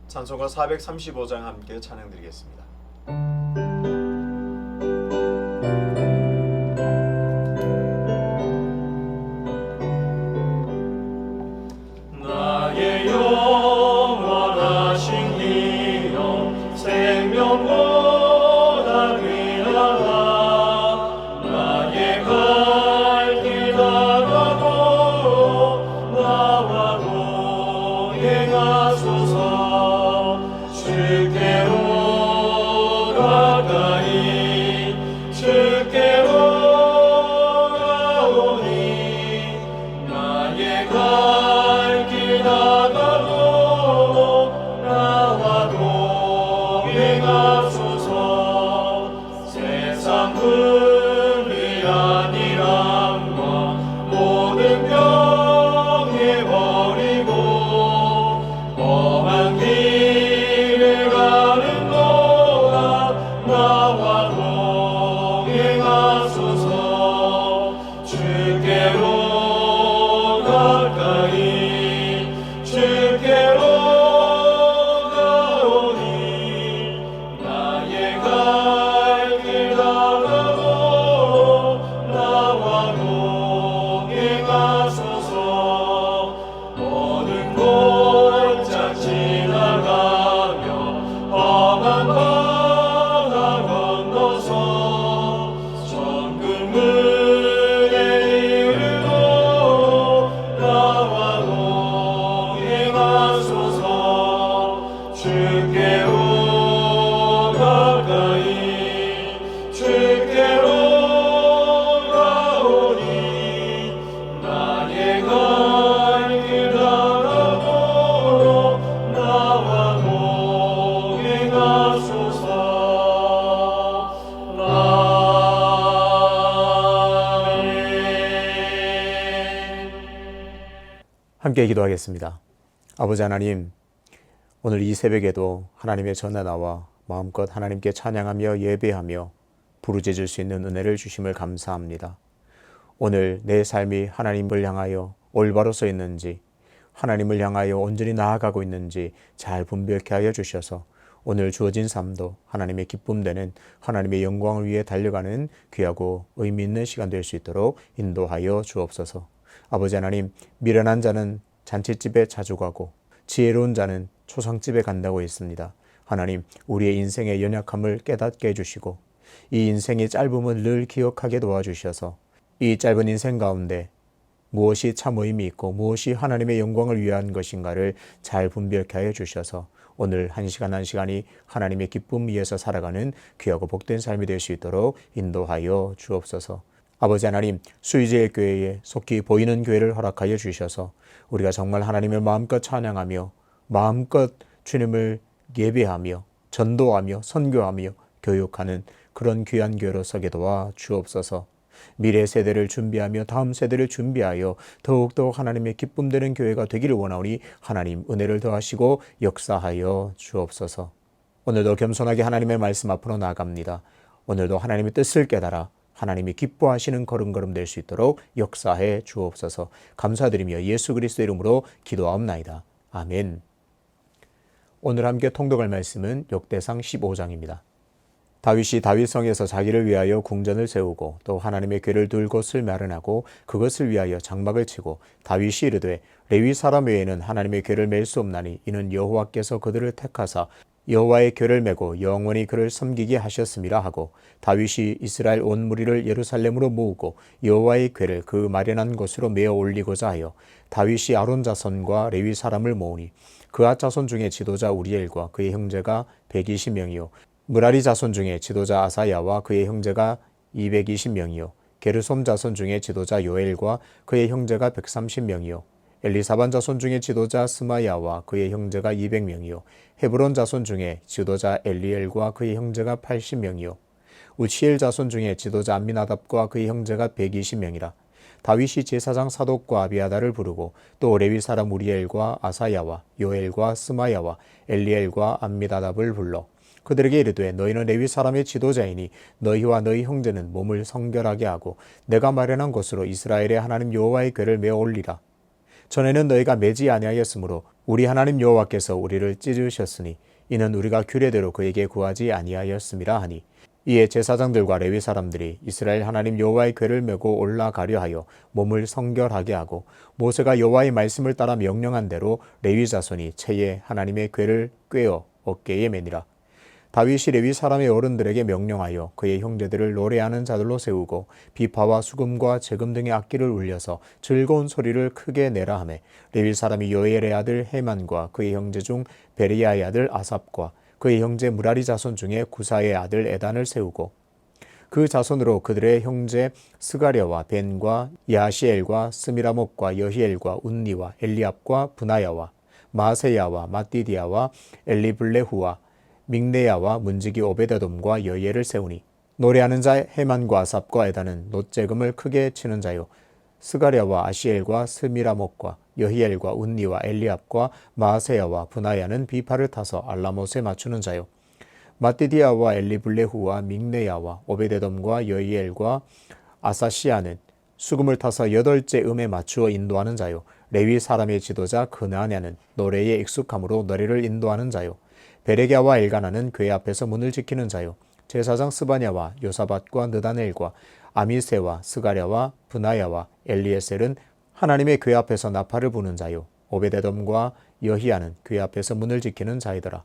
찬송가 435장 함께 찬양드리겠습니다. 나의 영원하신 이여 생명보다 귀하다. 나의 갈 길 다가고 나와 동행하소서. 주께로 가까이 주께로 가오니 나의 갈 길 다가고 나와 동행하소서. 세상 흠이 아니란 것 모든 병해버리고 험한 길을 가는 동안 나와 동행하소서. 주께로 가까이 주께로 가오니 나의 갈 길 다가고 나와 동행하소서. 모든 골짝 지나가며 험한 바다 건너서 천국문에 이르러 나와 동행하소서. 주께로 가까이 주께로 가오니 나의 갈 길 다가고 나와 동행하소서. 아멘. 함께 기도하겠습니다. 아버지 하나님, 오늘 이 새벽에도 하나님의 전에 나와 마음껏 하나님께 찬양하며 예배하며 부르짖을 수 있는 은혜를 주심을 감사합니다. 오늘 내 삶이 하나님을 향하여 올바로 서 있는지, 하나님을 향하여 온전히 나아가고 있는지 잘 분별케 하여 주셔서 오늘 주어진 삶도 하나님의 기쁨 되는 하나님의 영광을 위해 달려가는 귀하고 의미 있는 시간 될 수 있도록 인도하여 주옵소서. 아버지 하나님, 미련한 자는 잔치집에 자주 가고 지혜로운 자는 초상집에 간다고 했습니다. 하나님, 우리의 인생의 연약함을 깨닫게 해주시고 이 인생의 짧음을 늘 기억하게 도와주셔서 이 짧은 인생 가운데 무엇이 참 의미 있고 무엇이 하나님의 영광을 위한 것인가를 잘 분별케 하여 주셔서 오늘 한 시간 한 시간이 하나님의 기쁨 위에서 살아가는 귀하고 복된 삶이 될 수 있도록 인도하여 주옵소서. 아버지 하나님, 수의제일 교회에 속히 보이는 교회를 허락하여 주셔서 우리가 정말 하나님을 마음껏 찬양하며 마음껏 주님을 예배하며 전도하며 선교하며 교육하는 그런 귀한 교회로 서게 도와 주옵소서. 미래 세대를 준비하며 다음 세대를 준비하여 더욱더 하나님의 기쁨 되는 교회가 되기를 원하오니 하나님 은혜를 더하시고 역사하여 주옵소서. 오늘도 겸손하게 하나님의 말씀 앞으로 나아갑니다. 오늘도 하나님의 뜻을 깨달아 하나님이 기뻐하시는 걸음걸음 될 수 있도록 역사해 주옵소서. 감사드리며 예수 그리스도 이름으로 기도하옵나이다. 아멘. 오늘 함께 통독할 말씀은 역대상 15장입니다. 다윗이 다윗성에서 자기를 위하여 궁전을 세우고 또 하나님의 궤를 둘 곳을 마련하고 그것을 위하여 장막을 치고 다윗이 이르되 레위 사람 외에는 하나님의 궤를 맬 수 없나니 이는 여호와께서 그들을 택하사 여호와의 궤를 메고 영원히 그를 섬기게 하셨음이라 하고 다윗이 이스라엘 온 무리를 예루살렘으로 모으고 여호와의 궤를 그 마련한 곳으로 메어 올리고자 하여 다윗이 아론 자손과 레위 사람을 모으니 그앗 자손 중에 지도자 우리엘과 그의 형제가 120명이요 므라리 자손 중에 지도자 아사야와 그의 형제가 220명이요 게르솜 자손 중에 지도자 요엘과 그의 형제가 130명이요 엘리사반 자손 중에 지도자 스마야와 그의 형제가 200명이요 헤브론 자손 중에 지도자 엘리엘과 그의 형제가 80명이요 우치엘 자손 중에 지도자 암미나답과 그의 형제가 120명이라. 다윗이 제사장 사독과 아비아다를 부르고 또 레위 사람 우리엘과 아사야와 요엘과 스마야와 엘리엘과 암미나답을 불러 그들에게 이르되 너희는 레위 사람의 지도자이니 너희와 너희 형제는 몸을 성결하게 하고 내가 마련한 곳으로 이스라엘의 하나님 여호와의 궤를 메어 올리라. 전에는 너희가 매지 아니하였으므로 우리 하나님 여호와께서 우리를 찢으셨으니 이는 우리가 규례대로 그에게 구하지 아니하였음이라 하니 이에 제사장들과 레위 사람들이 이스라엘 하나님 여호와의 궤를 메고 올라가려 하여 몸을 성결하게 하고 모세가 여호와의 말씀을 따라 명령한 대로 레위 자손이 채에 하나님의 궤를 꿰어 어깨에 매니라. 다윗이 레위 사람의 어른들에게 명령하여 그의 형제들을 노래하는 자들로 세우고 비파와 수금과 제금 등의 악기를 울려서 즐거운 소리를 크게 내라 하매 레위 사람이 요엘의 아들 헤만과 그의 형제 중 베리야의 아들 아삽과 그의 형제 무라리 자손 중에 구사의 아들 에단을 세우고 그 자손으로 그들의 형제 스가랴와 벤과 야시엘과 스미라목과 여히엘과 운니와 엘리압과 브나야와 마세야와 마띠디아와 엘리블레후와 믹네야와 문지기 오베데돔과 여이엘을 세우니 노래하는 자 헤만과 아삽과 에단은 놋재금을 크게 치는 자요 스가랴와 아시엘과 스미라목과 여히엘과 운니와 엘리압과 마세야와 브나야는 비파를 타서 알라못에 맞추는 자요 마띠디아와 엘리블레후와 믹네야와 오베데돔과 여이엘과 아사시아는 수금을 타서 8째 음에 맞추어 인도하는 자요 레위 사람의 지도자 그나냐는 노래에 익숙함으로 노래를 인도하는 자요 베레갸와 엘가나는 궤 앞에서 문을 지키는 자요 제사장 스바냐와 요사밧과 느다넬과 아미세와 스가랴와 브나야와 엘리에셀은 하나님의 궤 앞에서 나팔을 부는 자요 오베데돔과 여히야는 궤 앞에서 문을 지키는 자이더라.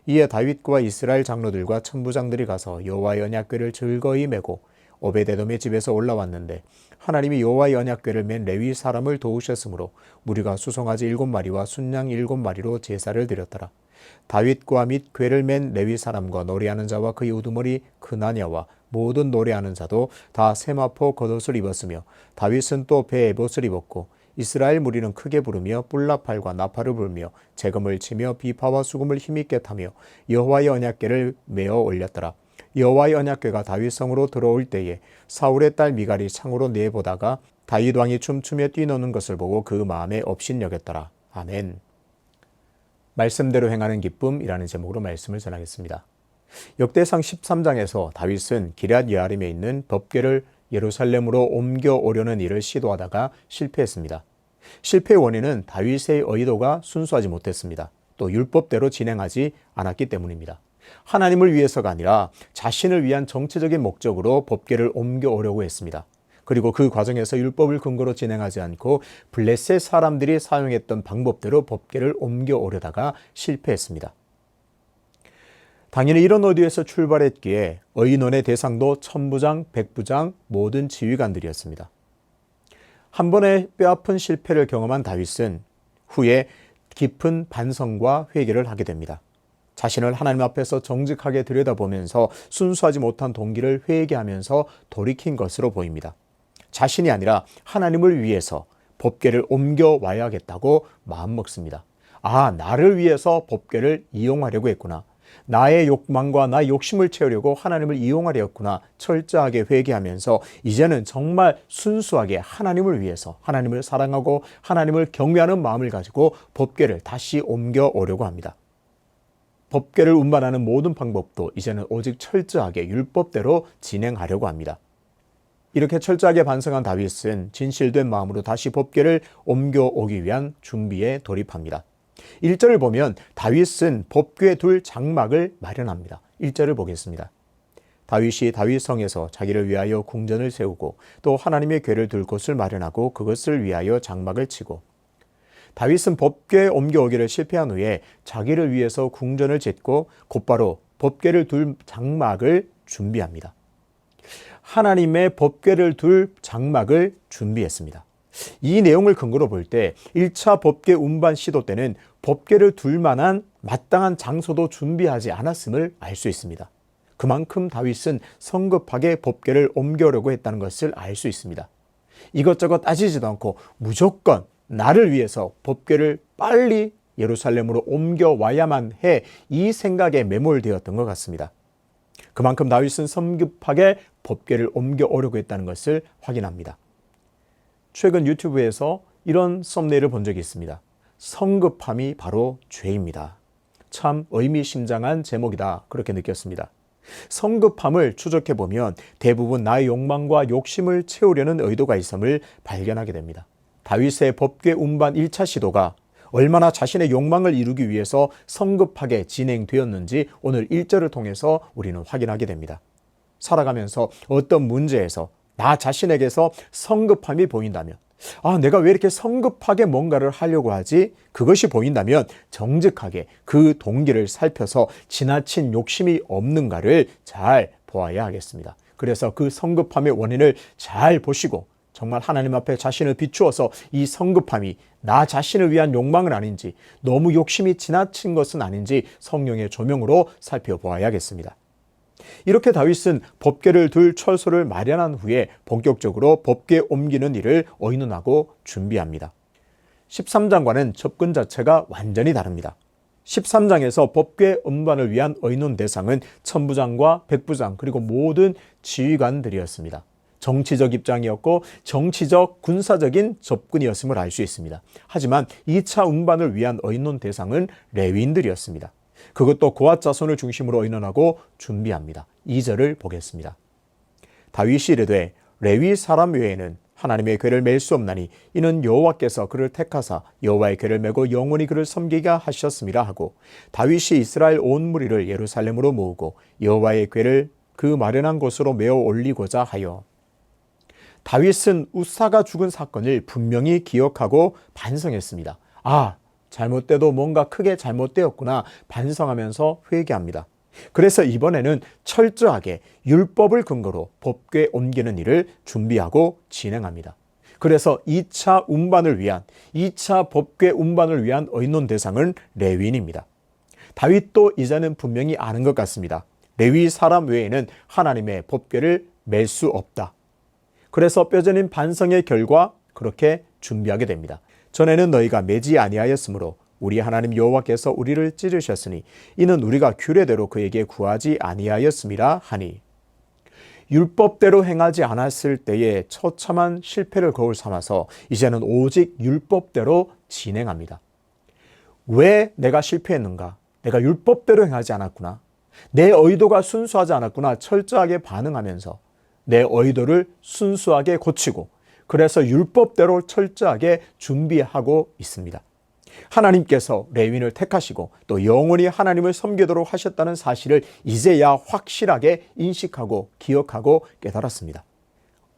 이에 다윗과 이스라엘 장로들과 천부장들이 가서 여호와의 언약궤를 즐거이 메고 오베데돔의 집에서 올라왔는데 하나님이 여호와의 언약궤를 맨 레위 사람을 도우셨으므로 무리가 수송아지 7마리와 순양 7마리로 제사를 드렸더라. 다윗과 및 궤를 맨 레위 사람과 노래하는 자와 그의 우두머리 그나냐와 모든 노래하는 자도 다 세마포 겉옷을 입었으며 다윗은 또 배에 에봇을 입었고 이스라엘 무리는 크게 부르며 뿔나팔과 나팔을 불며 재금을 치며 비파와 수금을 힘있게 타며 여호와의 언약궤를 메어 올렸더라. 여호와의 언약궤가 다윗 성으로 들어올 때에 사울의 딸 미갈이 창으로 내보다가 다윗 왕이 춤추며 뛰노는 것을 보고 그 마음에 업신여겼더라. 아멘. 말씀대로 행하는 기쁨이라는 제목으로 말씀을 전하겠습니다. 역대상 13장에서 다윗은 기럇 여아림에 있는 법궤를 예루살렘으로 옮겨오려는 일을 시도하다가 실패했습니다. 실패의 원인은 다윗의 의도가 순수하지 못했습니다. 또 율법대로 진행하지 않았기 때문입니다. 하나님을 위해서가 아니라 자신을 위한 정치적인 목적으로 법궤를 옮겨오려고 했습니다. 그리고 그 과정에서 율법을 근거로 진행하지 않고 블레셋 사람들이 사용했던 방법대로 법궤를 옮겨오려다가 실패했습니다. 당연히 이런 의도에서 출발했기에 의논의 대상도 천부장, 백부장, 모든 지휘관들이었습니다. 한 번의 뼈아픈 실패를 경험한 다윗은 후에 깊은 반성과 회개를 하게 됩니다. 자신을 하나님 앞에서 정직하게 들여다보면서 순수하지 못한 동기를 회개하면서 돌이킨 것으로 보입니다. 자신이 아니라 하나님을 위해서 법궤를 옮겨와야겠다고 마음먹습니다. 아, 나를 위해서 법궤를 이용하려고 했구나. 나의 욕망과 나의 욕심을 채우려고 하나님을 이용하려 했구나. 철저하게 회개하면서 이제는 정말 순수하게 하나님을 위해서 하나님을 사랑하고 하나님을 경외하는 마음을 가지고 법궤를 다시 옮겨오려고 합니다. 법궤를 운반하는 모든 방법도 이제는 오직 철저하게 율법대로 진행하려고 합니다. 이렇게 철저하게 반성한 다윗은 진실된 마음으로 다시 법궤를 옮겨오기 위한 준비에 돌입합니다. 1절을 보면 다윗은 법궤 둘 장막을 마련합니다. 1절을 보겠습니다. 다윗이 다윗성에서 자기를 위하여 궁전을 세우고 또 하나님의 궤를 둘 곳을 마련하고 그것을 위하여 장막을 치고 다윗은 법궤에 옮겨오기를 실패한 후에 자기를 위해서 궁전을 짓고 곧바로 법궤를 둘 장막을 준비합니다. 하나님의 법궤를 둘 장막을 준비했습니다. 이 내용을 근거로 볼 때 1차 법궤 운반 시도 때는 법궤를 둘 만한 마땅한 장소도 준비하지 않았음을 알 수 있습니다. 그만큼 다윗은 성급하게 법궤를 옮겨오려고 했다는 것을 알 수 있습니다. 이것저것 따지지도 않고 무조건 나를 위해서 법궤를 빨리 예루살렘으로 옮겨와야만 해 이 생각에 매몰되었던 것 같습니다. 그만큼 다윗은 성급하게 법궤를 옮겨오려고 했다는 것을 확인합니다. 최근 유튜브에서 이런 썸네일을 본 적이 있습니다. 성급함이 바로 죄입니다. 참 의미심장한 제목이다 그렇게 느꼈습니다. 성급함을 추적해보면 대부분 나의 욕망과 욕심을 채우려는 의도가 있음을 발견하게 됩니다. 다윗의 법궤 운반 1차 시도가 얼마나 자신의 욕망을 이루기 위해서 성급하게 진행되었는지 오늘 1절을 통해서 우리는 확인하게 됩니다. 살아가면서 어떤 문제에서 나 자신에게서 성급함이 보인다면, 내가 왜 이렇게 성급하게 뭔가를 하려고 하지? 그것이 보인다면 정직하게 그 동기를 살펴서 지나친 욕심이 없는가를 잘 보아야 하겠습니다. 그래서 그 성급함의 원인을 잘 보시고 정말 하나님 앞에 자신을 비추어서 이 성급함이 나 자신을 위한 욕망은 아닌지, 너무 욕심이 지나친 것은 아닌지 성령의 조명으로 살펴보아야겠습니다. 이렇게 다윗은 법궤를 둘 처소를 마련한 후에 본격적으로 법궤 옮기는 일을 의논하고 준비합니다. 13장과는 접근 자체가 완전히 다릅니다. 13장에서 법궤 음반을 위한 의논 대상은 천부장과 백부장 그리고 모든 지휘관들이었습니다. 정치적 입장이었고 정치적 군사적인 접근이었음을 알 수 있습니다. 하지만 2차 음반을 위한 의논 대상은 레위인들이었습니다. 그것도 고앗 자손을 중심으로 의논하고 준비합니다. 2절을 보겠습니다. 다윗이 이르되 레위 사람 외에는 하나님의 궤를 맬 수 없나니 이는 여호와께서 그를 택하사 여호와의 궤를 메고 영원히 그를 섬기게 하셨음이라 하고, 다윗이 이스라엘 온 무리를 예루살렘으로 모으고 여호와의 궤를 그 마련한 곳으로 메어 올리고자 하여. 다윗은 우사가 죽은 사건을 분명히 기억하고 반성했습니다. 잘못돼도 뭔가 크게 잘못되었구나 반성하면서 회개합니다. 그래서 이번에는 철저하게 율법을 근거로 법궤 옮기는 일을 준비하고 진행합니다. 그래서 2차 법궤 운반을 위한 의논 대상은 레위인입니다. 다윗도 이제는 분명히 아는 것 같습니다. 레위 사람 외에는 하나님의 법궤를 맬 수 없다. 그래서 뼈저린 반성의 결과 그렇게 준비하게 됩니다. 전에는 너희가 매지 아니하였으므로 우리 하나님 여호와께서 우리를 찢으셨으니 이는 우리가 규례대로 그에게 구하지 아니하였음이라 하니, 율법대로 행하지 않았을 때에 처참한 실패를 거울 삼아서 이제는 오직 율법대로 진행합니다. 왜 내가 실패했는가? 내가 율법대로 행하지 않았구나. 내 의도가 순수하지 않았구나. 철저하게 반응하면서 내 의도를 순수하게 고치고, 그래서 율법대로 철저하게 준비하고 있습니다. 하나님께서 레위인을 택하시고 또 영원히 하나님을 섬기도록 하셨다는 사실을 이제야 확실하게 인식하고 기억하고 깨달았습니다.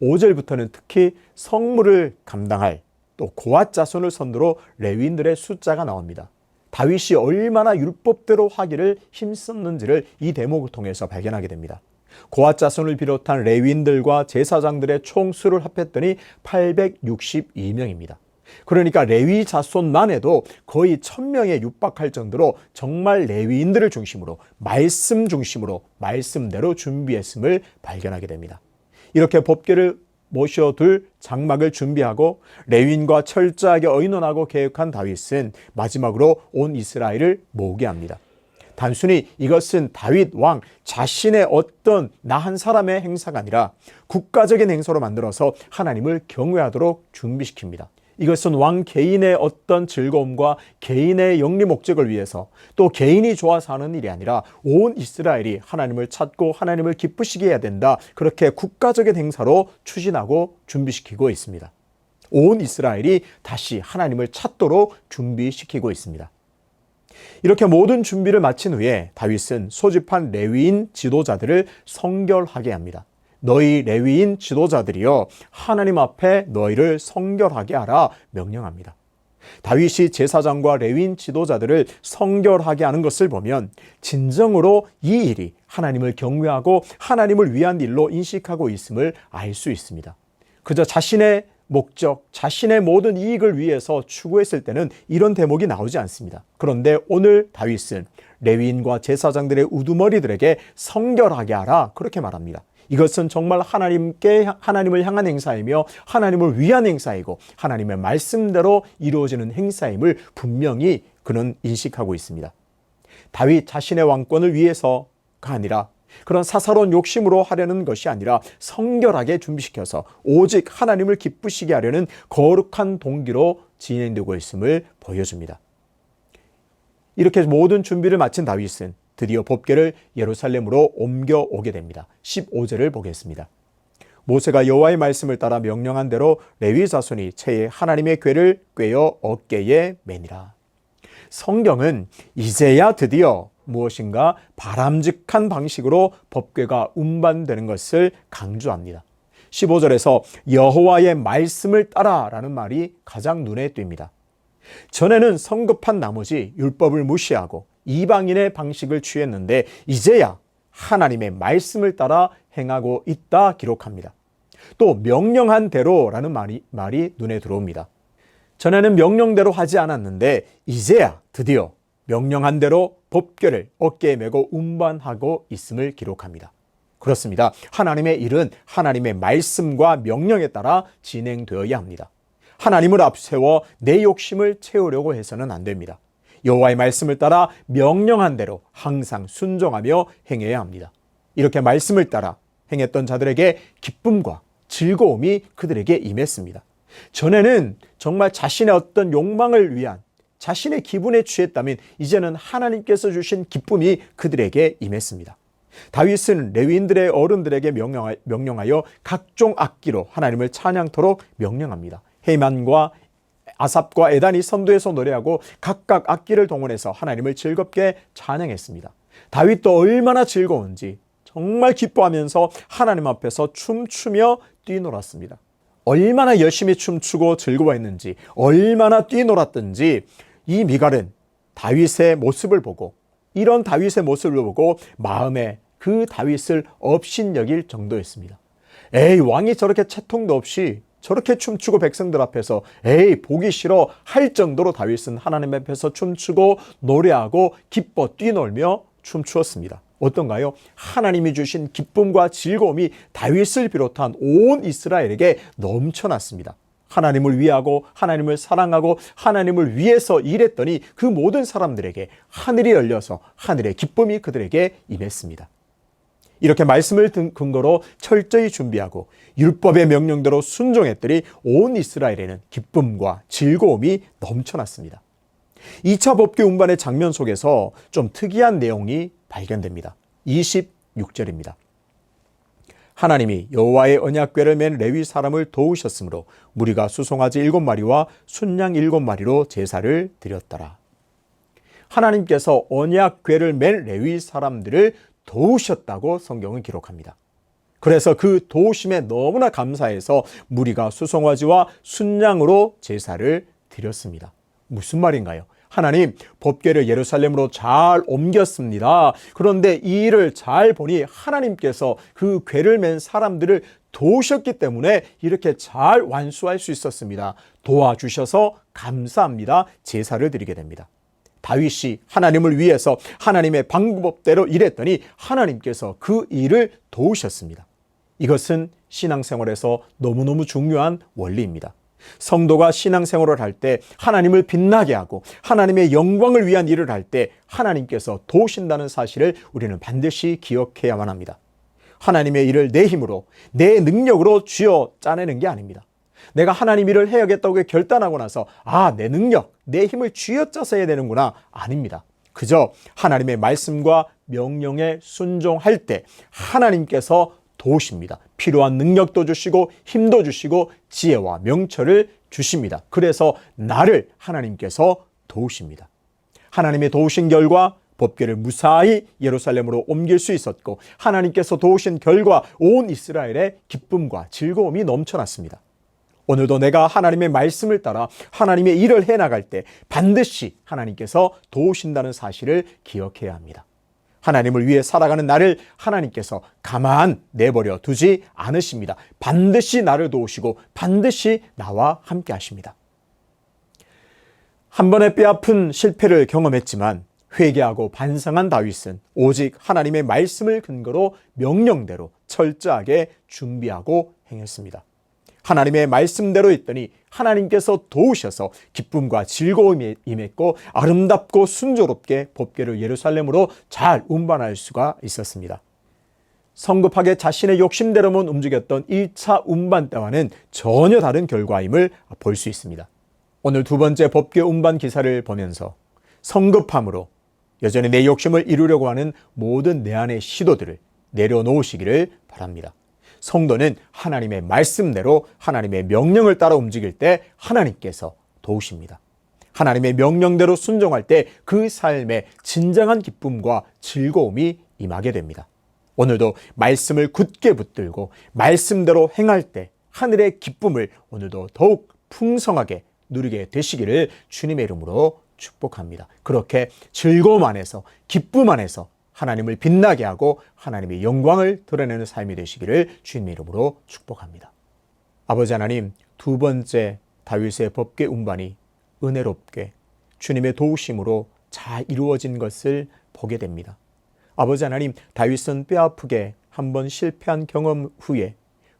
5절부터는 특히 성물을 감당할 또 고앗 자손을 선두로 레위인들의 숫자가 나옵니다. 다윗이 얼마나 율법대로 하기를 힘썼는지를 이 대목을 통해서 발견하게 됩니다. 고앗 자손을 비롯한 레위인들과 제사장들의 총 수를 합했더니 862명입니다. 그러니까 레위 자손만 해도 거의 1000명에 육박할 정도로 정말 레위인들을 중심으로 말씀 중심으로 말씀대로 준비했음을 발견하게 됩니다. 이렇게 법궤를 모셔둘 장막을 준비하고 레위인과 철저하게 의논하고 계획한 다윗은 마지막으로 온 이스라엘을 모으게 합니다. 단순히 이것은 다윗 왕 자신의 어떤 나 한 사람의 행사가 아니라 국가적인 행사로 만들어서 하나님을 경외하도록 준비시킵니다. 이것은 왕 개인의 어떤 즐거움과 개인의 영리 목적을 위해서 또 개인이 좋아서 하는 일이 아니라 온 이스라엘이 하나님을 찾고 하나님을 기쁘시게 해야 된다. 그렇게 국가적인 행사로 추진하고 준비시키고 있습니다. 온 이스라엘이 다시 하나님을 찾도록 준비시키고 있습니다. 이렇게 모든 준비를 마친 후에 다윗은 소집한 레위인 지도자들을 성결하게 합니다. 너희 레위인 지도자들이여 하나님 앞에 너희를 성결하게 하라 명령합니다. 다윗이 제사장과 레위인 지도자들을 성결하게 하는 것을 보면 진정으로 이 일이 하나님을 경외하고 하나님을 위한 일로 인식하고 있음을 알 수 있습니다. 그저 자신의 목적, 자신의 모든 이익을 위해서 추구했을 때는 이런 대목이 나오지 않습니다. 그런데 오늘 다윗은 레위인과 제사장들의 우두머리들에게 성결하게 하라 그렇게 말합니다. 이것은 정말 하나님을 향한 행사이며 하나님을 위한 행사이고 하나님의 말씀대로 이루어지는 행사임을 분명히 그는 인식하고 있습니다. 다윗 자신의 왕권을 위해서가 아니라 그런 사사로운 욕심으로 하려는 것이 아니라 성결하게 준비시켜서 오직 하나님을 기쁘시게 하려는 거룩한 동기로 진행되고 있음을 보여줍니다. 이렇게 모든 준비를 마친 다윗은 드디어 법궤를 예루살렘으로 옮겨오게 됩니다. 15절을 보겠습니다. 모세가 여호와의 말씀을 따라 명령한 대로 레위 자손이 채에 하나님의 궤를 꿰어 어깨에 매니라. 성경은 이제야 드디어 무엇인가 바람직한 방식으로 법궤가 운반되는 것을 강조합니다. 15절에서 여호와의 말씀을 따라라는 말이 가장 눈에 띕니다. 전에는 성급한 나머지 율법을 무시하고 이방인의 방식을 취했는데 이제야 하나님의 말씀을 따라 행하고 있다 기록합니다. 또 명령한 대로라는 말이 눈에 들어옵니다. 전에는 명령대로 하지 않았는데 이제야 드디어 명령한 대로 법궤를 어깨에 메고 운반하고 있음을 기록합니다. 그렇습니다. 하나님의 일은 하나님의 말씀과 명령에 따라 진행되어야 합니다. 하나님을 앞세워 내 욕심을 채우려고 해서는 안 됩니다. 여호와의 말씀을 따라 명령한 대로 항상 순종하며 행해야 합니다. 이렇게 말씀을 따라 행했던 자들에게 기쁨과 즐거움이 그들에게 임했습니다. 전에는 정말 자신의 어떤 욕망을 위한 자신의 기분에 취했다면 이제는 하나님께서 주신 기쁨이 그들에게 임했습니다. 다윗은 레위인들의 어른들에게 명령하여 각종 악기로 하나님을 찬양토록 명령합니다. 헤만과 아삽과 에단이 선두에서 노래하고 각각 악기를 동원해서 하나님을 즐겁게 찬양했습니다. 다윗도 얼마나 즐거운지 정말 기뻐하면서 하나님 앞에서 춤추며 뛰놀았습니다. 얼마나 열심히 춤추고 즐거워했는지, 얼마나 뛰놀았든지 이 미갈은 다윗의 모습을 보고, 이런 다윗의 모습을 보고 마음에 그 다윗을 업신여길 정도였습니다. 에이, 왕이 저렇게 채통도 없이 저렇게 춤추고 백성들 앞에서 에이, 보기 싫어 할 정도로 다윗은 하나님 앞에서 춤추고 노래하고 기뻐 뛰놀며 춤추었습니다. 어떤가요? 하나님이 주신 기쁨과 즐거움이 다윗을 비롯한 온 이스라엘에게 넘쳐났습니다. 하나님을 위하고 하나님을 사랑하고 하나님을 위해서 일했더니 그 모든 사람들에게 하늘이 열려서 하늘의 기쁨이 그들에게 임했습니다. 이렇게 말씀을 근거로 철저히 준비하고 율법의 명령대로 순종했더니 온 이스라엘에는 기쁨과 즐거움이 넘쳐났습니다. 2차 법궤 운반의 장면 속에서 좀 특이한 내용이 발견됩니다. 26절입니다. 하나님이 여호와의 언약궤를 맨 레위 사람을 도우셨으므로 무리가 수송아지 7마리와 순양 7마리로 제사를 드렸더라. 하나님께서 언약궤를 맨 레위 사람들을 도우셨다고 성경은 기록합니다. 그래서 그 도우심에 너무나 감사해서 무리가 수송아지와 순양으로 제사를 드렸습니다. 무슨 말인가요? 하나님, 법궤를 예루살렘으로 잘 옮겼습니다. 그런데 이 일을 잘 보니 하나님께서 그 궤를 맨 사람들을 도우셨기 때문에 이렇게 잘 완수할 수 있었습니다. 도와주셔서 감사합니다. 제사를 드리게 됩니다. 다윗이 하나님을 위해서 하나님의 방법대로 일했더니 하나님께서 그 일을 도우셨습니다. 이것은 신앙생활에서 너무너무 중요한 원리입니다. 성도가 신앙생활을 할 때 하나님을 빛나게 하고 하나님의 영광을 위한 일을 할 때 하나님께서 도우신다는 사실을 우리는 반드시 기억해야만 합니다. 하나님의 일을 내 힘으로, 내 능력으로 쥐어 짜내는 게 아닙니다. 내가 하나님 일을 해야겠다고 결단하고 나서 내 능력, 내 힘을 쥐어짜서 해야 되는구나. 아닙니다. 그저 하나님의 말씀과 명령에 순종할 때 하나님께서 도우십니다. 필요한 능력도 주시고 힘도 주시고 지혜와 명철을 주십니다. 그래서 나를 하나님께서 도우십니다. 하나님의 도우신 결과 법궤를 무사히 예루살렘으로 옮길 수 있었고 하나님께서 도우신 결과 온 이스라엘의 기쁨과 즐거움이 넘쳐났습니다. 오늘도 내가 하나님의 말씀을 따라 하나님의 일을 해나갈 때 반드시 하나님께서 도우신다는 사실을 기억해야 합니다. 하나님을 위해 살아가는 나를 하나님께서 가만 내버려 두지 않으십니다. 반드시 나를 도우시고 반드시 나와 함께 하십니다. 한 번의 뼈아픈 실패를 경험했지만 회개하고 반성한 다윗은 오직 하나님의 말씀을 근거로 명령대로 철저하게 준비하고 행했습니다. 하나님의 말씀대로 했더니 하나님께서 도우셔서 기쁨과 즐거움이 임했고 아름답고 순조롭게 법궤를 예루살렘으로 잘 운반할 수가 있었습니다. 성급하게 자신의 욕심대로만 움직였던 1차 운반 때와는 전혀 다른 결과임을 볼 수 있습니다. 오늘 두 번째 법궤 운반 기사를 보면서 성급함으로 여전히 내 욕심을 이루려고 하는 모든 내 안의 시도들을 내려놓으시기를 바랍니다. 성도는 하나님의 말씀대로 하나님의 명령을 따라 움직일 때 하나님께서 도우십니다. 하나님의 명령대로 순종할 때 그 삶에 진정한 기쁨과 즐거움이 임하게 됩니다. 오늘도 말씀을 굳게 붙들고 말씀대로 행할 때 하늘의 기쁨을 오늘도 더욱 풍성하게 누리게 되시기를 주님의 이름으로 축복합니다. 그렇게 즐거움 안에서 기쁨 안에서 하나님을 빛나게 하고 하나님의 영광을 드러내는 삶이 되시기를 주님의 이름으로 축복합니다. 아버지 하나님, 두 번째 다윗의 법궤 운반이 은혜롭게 주님의 도우심으로 잘 이루어진 것을 보게 됩니다. 아버지 하나님, 다윗은 뼈아프게 한번 실패한 경험 후에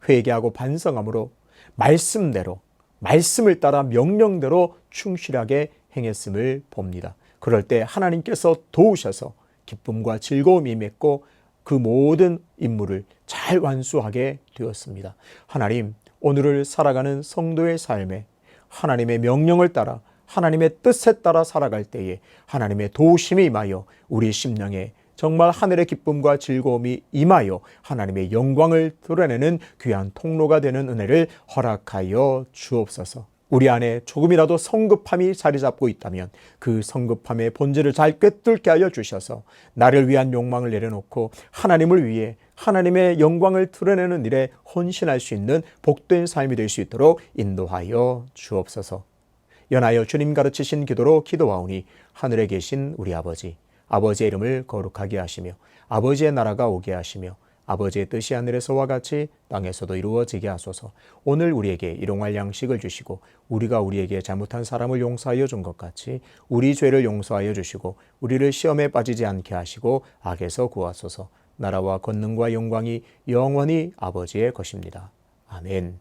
회개하고 반성함으로 말씀대로 말씀을 따라 명령대로 충실하게 행했음을 봅니다. 그럴 때 하나님께서 도우셔서 기쁨과 즐거움이 맺고 그 모든 임무를 잘 완수하게 되었습니다. 하나님, 오늘을 살아가는 성도의 삶에 하나님의 명령을 따라 하나님의 뜻에 따라 살아갈 때에 하나님의 도우심이 임하여 우리 심령에 정말 하늘의 기쁨과 즐거움이 임하여 하나님의 영광을 드러내는 귀한 통로가 되는 은혜를 허락하여 주옵소서. 우리 안에 조금이라도 성급함이 자리 잡고 있다면 그 성급함의 본질을 잘 꿰뚫게 하여 주셔서 나를 위한 욕망을 내려놓고 하나님을 위해 하나님의 영광을 드러내는 일에 헌신할 수 있는 복된 삶이 될 수 있도록 인도하여 주옵소서. 연하여 주님 가르치신 기도로 기도하오니 하늘에 계신 우리 아버지, 아버지의 이름을 거룩하게 하시며 아버지의 나라가 오게 하시며 아버지의 뜻이 하늘에서와 같이 땅에서도 이루어지게 하소서. 오늘 우리에게 일용할 양식을 주시고 우리가 우리에게 잘못한 사람을 용서하여 준 것 같이 우리 죄를 용서하여 주시고 우리를 시험에 빠지지 않게 하시고 악에서 구하소서. 나라와 권능과 영광이 영원히 아버지의 것입니다. 아멘.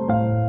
아멘.